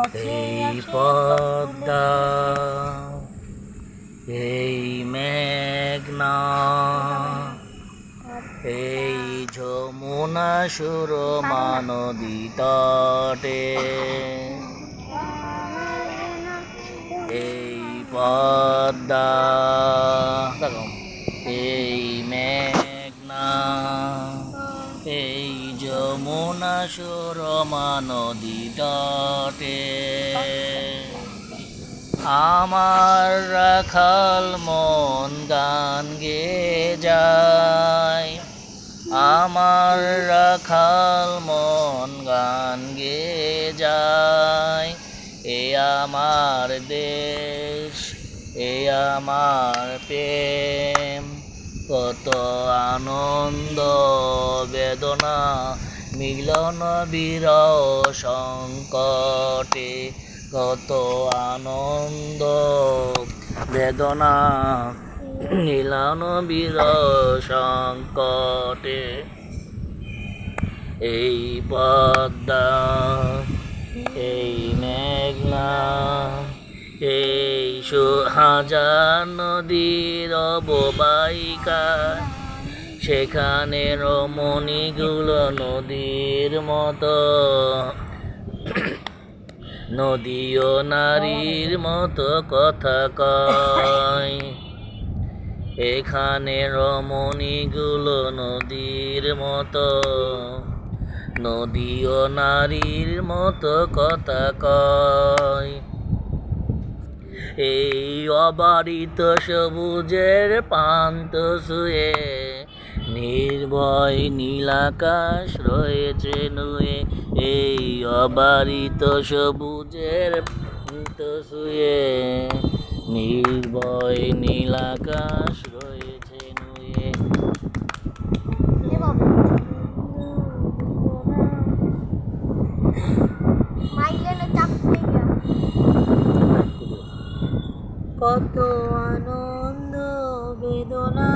এই পদ্মা, এই মেঘনা, এই যমুনা সুরমা নদী তটে, এই পদ্মা, এই মেঘনা, এই যমুনা সুরমা নদী তটে আমার রাখাল মন গান গেয়ে যায়, আমার রাখাল মন গান গেয়ে যায়। এ আমার দেশ, এ আমার প্রেম, কত আনন্দ বেদনা মিলন বিরহ সংকটে, কত আনন্দ বেদনা মিলন বিরহ সংকটে। এই পদ্মা, এই মেঘনা, এই হাজার নদীর অববাহিকা, সেখানে রমণীগুলো নদীর মতো, নদী ও নারীর মতো কথা কয়। এখানে রমণীগুলো নদীর মতো, নদী ও নারীর মতো কথা কয়। এই অবারিত সবুজের প্রান্ত ছুঁয়ে নির্ভয় নীলাকাশ রয়েছে নুয়ে, এই অবারিত সবুজের প্রান্ত ছুঁয়ে নির্ভয় নীলাকাশ রয়েছে নুয়ে। কত আনন্দ বেদনা